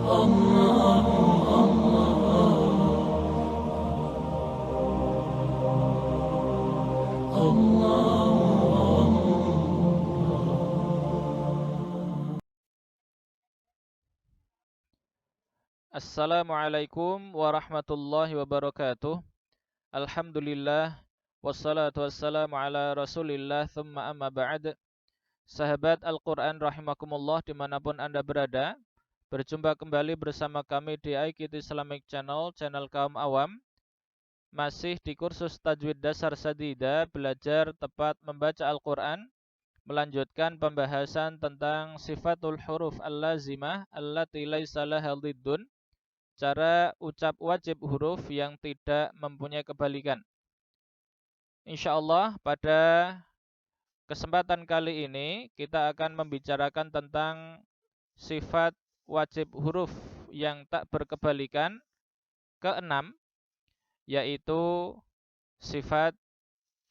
Assalamualaikum warahmatullahi wabarakatuh. Alhamdulillah wassalatu wassalamu ala Rasulillah thumma amma ba'd. Sahabat Al-Qur'an rahimakumullah dimanapun Anda berada, berjumpa kembali bersama kami di iKid Islamic Channel, channel kaum awam. Masih di kursus Tajwid Dasar Sadida, belajar tepat membaca Al-Qur'an, melanjutkan pembahasan tentang sifatul huruf al-lazimah allati laisa laha dhiddun, cara ucap wajib huruf yang tidak mempunyai kebalikan. InsyaAllah pada kesempatan kali ini kita akan membicarakan tentang sifat wajib huruf yang tak berkebalikan keenam, yaitu sifat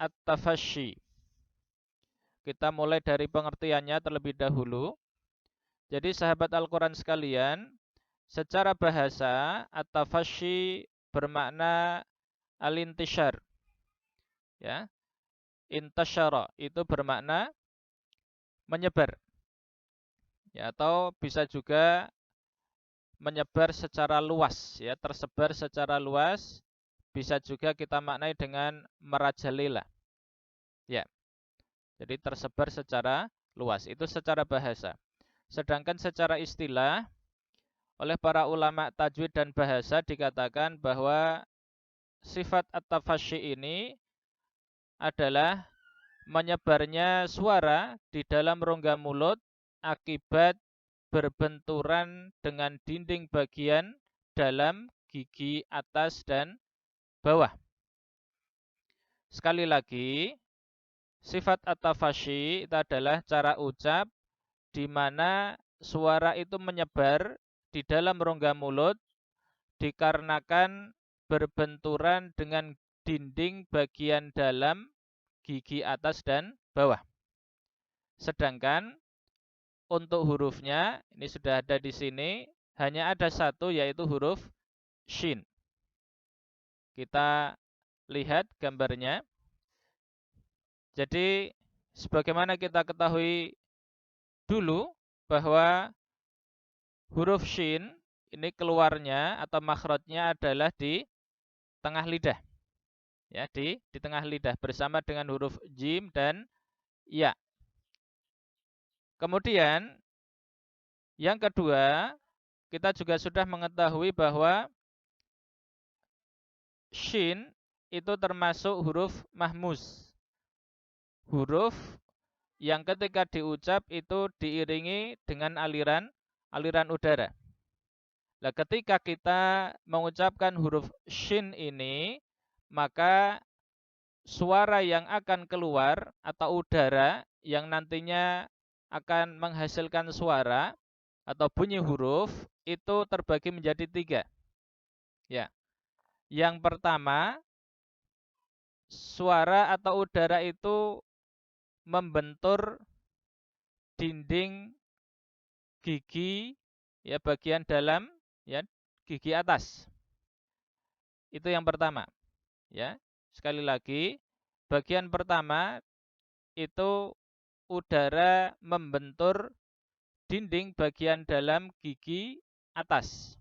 at-tafasyi. Kita mulai dari pengertiannya terlebih dahulu. Jadi sahabat Al-Quran sekalian, secara bahasa at-tafasyi bermakna al-intishar. Ya, intasyara itu bermakna menyebar. Ya, atau bisa juga menyebar secara luas, ya, tersebar secara luas. Bisa juga kita maknai dengan merajalela. Ya. Jadi tersebar secara luas. Itu secara bahasa. Sedangkan secara istilah, oleh para ulama tajwid dan bahasa dikatakan bahwa sifat at-tafasyi ini adalah menyebarnya suara di dalam rongga mulut akibat berbenturan dengan dinding bagian dalam gigi atas dan bawah. Sekali lagi, sifat at-tafasyi itu adalah cara ucap di mana suara itu menyebar di dalam rongga mulut dikarenakan berbenturan dengan dinding bagian dalam gigi atas dan bawah. Sedangkan untuk hurufnya, ini sudah ada di sini, hanya ada satu, yaitu huruf shin. Kita lihat gambarnya. Jadi sebagaimana kita ketahui dulu bahwa huruf shin ini keluarnya atau makhrajnya adalah di tengah lidah. Ya, di tengah lidah bersama dengan huruf jim dan ya. Kemudian yang kedua, kita juga sudah mengetahui bahwa shin itu termasuk huruf mahmuz. Huruf yang ketika diucap itu diiringi dengan aliran udara. Nah, ketika kita mengucapkan huruf shin ini, maka suara yang akan keluar atau udara yang nantinya akan menghasilkan suara atau bunyi huruf itu terbagi menjadi tiga. Ya, yang pertama, suara atau udara itu membentur dinding gigi, ya, bagian dalam, ya, gigi atas. Itu yang pertama, ya. Sekali lagi, bagian pertama itu udara membentur dinding bagian dalam gigi atas.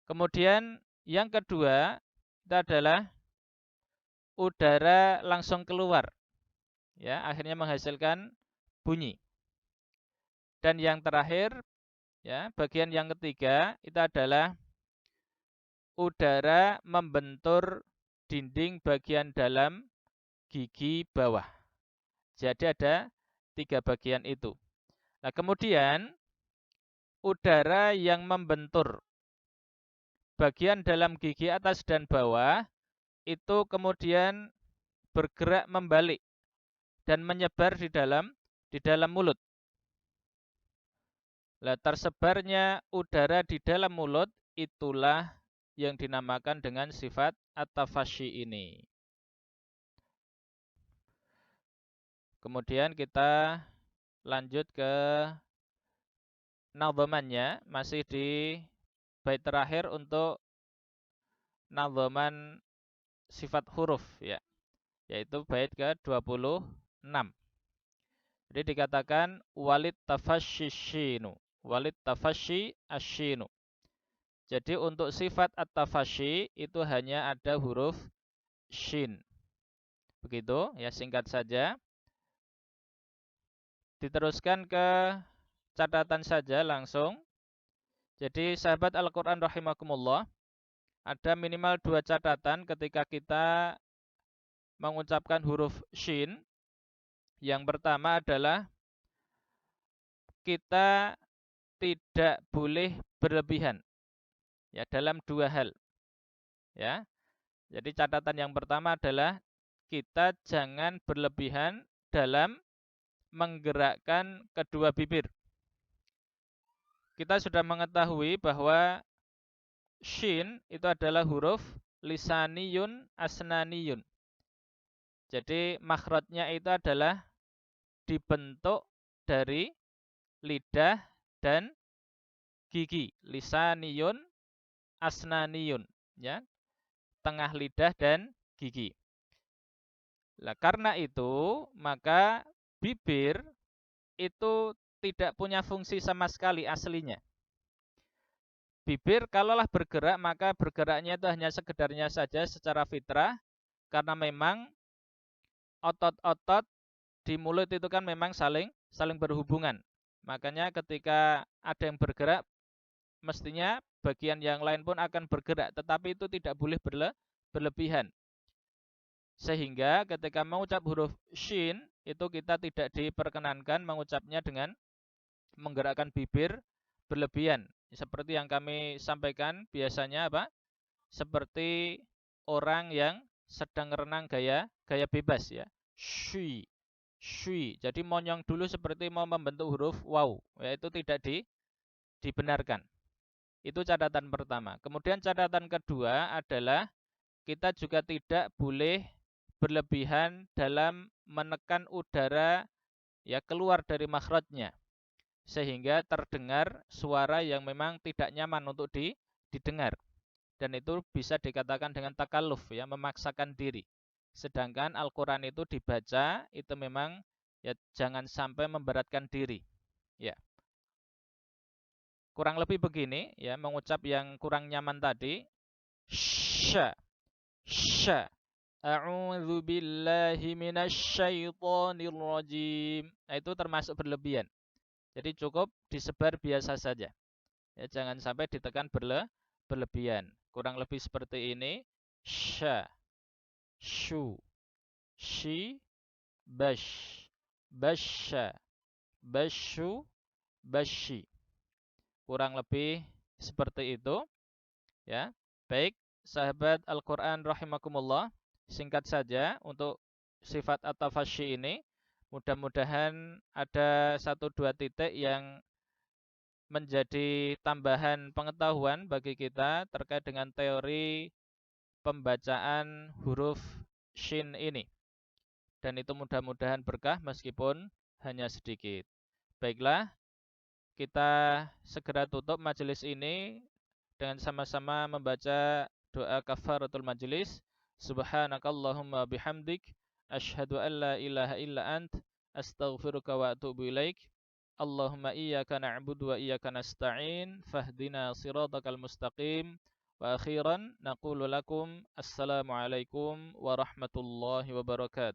Kemudian yang kedua itu adalah udara langsung keluar, ya, akhirnya menghasilkan bunyi. Dan yang terakhir, ya, bagian yang ketiga itu adalah udara membentur dinding bagian dalam gigi bawah. Jadi ada tiga bagian itu. Nah, kemudian udara yang membentur bagian dalam gigi atas dan bawah itu kemudian bergerak membalik dan menyebar di dalam mulut. Nah, tersebarnya udara di dalam mulut itulah yang dinamakan dengan sifat at-tafasyi ini. Kemudian kita lanjut ke nadhamannya masih di bait terakhir untuk nadhaman sifat huruf ya, yaitu bait ke-26. Jadi dikatakan walid tafasyishinu, walid tafasyi asyinu. Jadi untuk sifat at-tafasyi itu hanya ada huruf shin. Begitu ya, singkat saja. Diteruskan ke catatan saja langsung. Jadi sahabat Al-Quran rahimakumullah, ada minimal 2 catatan ketika kita mengucapkan huruf shin. Yang pertama adalah kita tidak boleh berlebihan ya dalam 2 hal. Ya. Jadi catatan yang pertama adalah kita jangan berlebihan dalam menggerakkan kedua bibir. Kita sudah mengetahui bahwa shin itu adalah huruf lisaniyun asnaniyun. Jadi makhrajnya itu adalah dibentuk dari lidah dan gigi. Lisaniyun asnaniyun, ya. Tengah lidah dan gigi. Nah, karena itu, maka bibir itu tidak punya fungsi sama sekali aslinya. Bibir kalaulah bergerak, maka bergeraknya itu hanya sekedarnya saja secara fitrah, karena memang otot-otot di mulut itu kan memang saling berhubungan. Makanya ketika ada yang bergerak, mestinya bagian yang lain pun akan bergerak, tetapi itu tidak boleh berlebihan. Sehingga ketika mengucap huruf shin, itu kita tidak diperkenankan mengucapnya dengan menggerakkan bibir berlebihan. Seperti yang kami sampaikan biasanya apa? Seperti orang yang sedang renang gaya bebas ya. Shui. Shui. Jadi monyong dulu seperti mau membentuk huruf waw. Ya, itu tidak dibenarkan. Itu catatan pertama. Kemudian catatan kedua adalah kita juga tidak boleh berlebihan dalam menekan udara ya keluar dari makhrajnya, sehingga terdengar suara yang memang tidak nyaman untuk didengar. Dan itu bisa dikatakan dengan takalluf ya, memaksakan diri. Sedangkan Al-Qur'an itu dibaca itu memang ya jangan sampai memberatkan diri. Ya. Kurang lebih begini ya, mengucap yang kurang nyaman tadi. Sya. Sya. A'udzu billahi minasyaitonir rajim. Nah, itu termasuk berlebihan. Jadi cukup disebar biasa saja. Ya, jangan sampai ditekan berlebihan. Kurang lebih seperti ini. Sya, shu, shi, bash, basya, basyu, basyi. Kurang lebih seperti itu. Ya. Baik, sahabat Al-Quran rahimakumullah. Singkat saja untuk sifat at-tafasyi ini. Mudah-mudahan ada 1-2 titik yang menjadi tambahan pengetahuan bagi kita terkait dengan teori pembacaan huruf shin ini. Dan itu mudah-mudahan berkah meskipun hanya sedikit. Baiklah, kita segera tutup majelis ini dengan sama-sama membaca doa kafaratul majelis. Subhanakallahumma bihamdik, asyhadu an la ilaha illa ant, astaghfiruka wa atubu ilaik. Allahumma iyyaka na'budu wa iyyaka nasta'in, fahdina siratal mustaqim. Wa akhiran naqulu lakum assalamualaikum warahmatullahi wabarakatuh.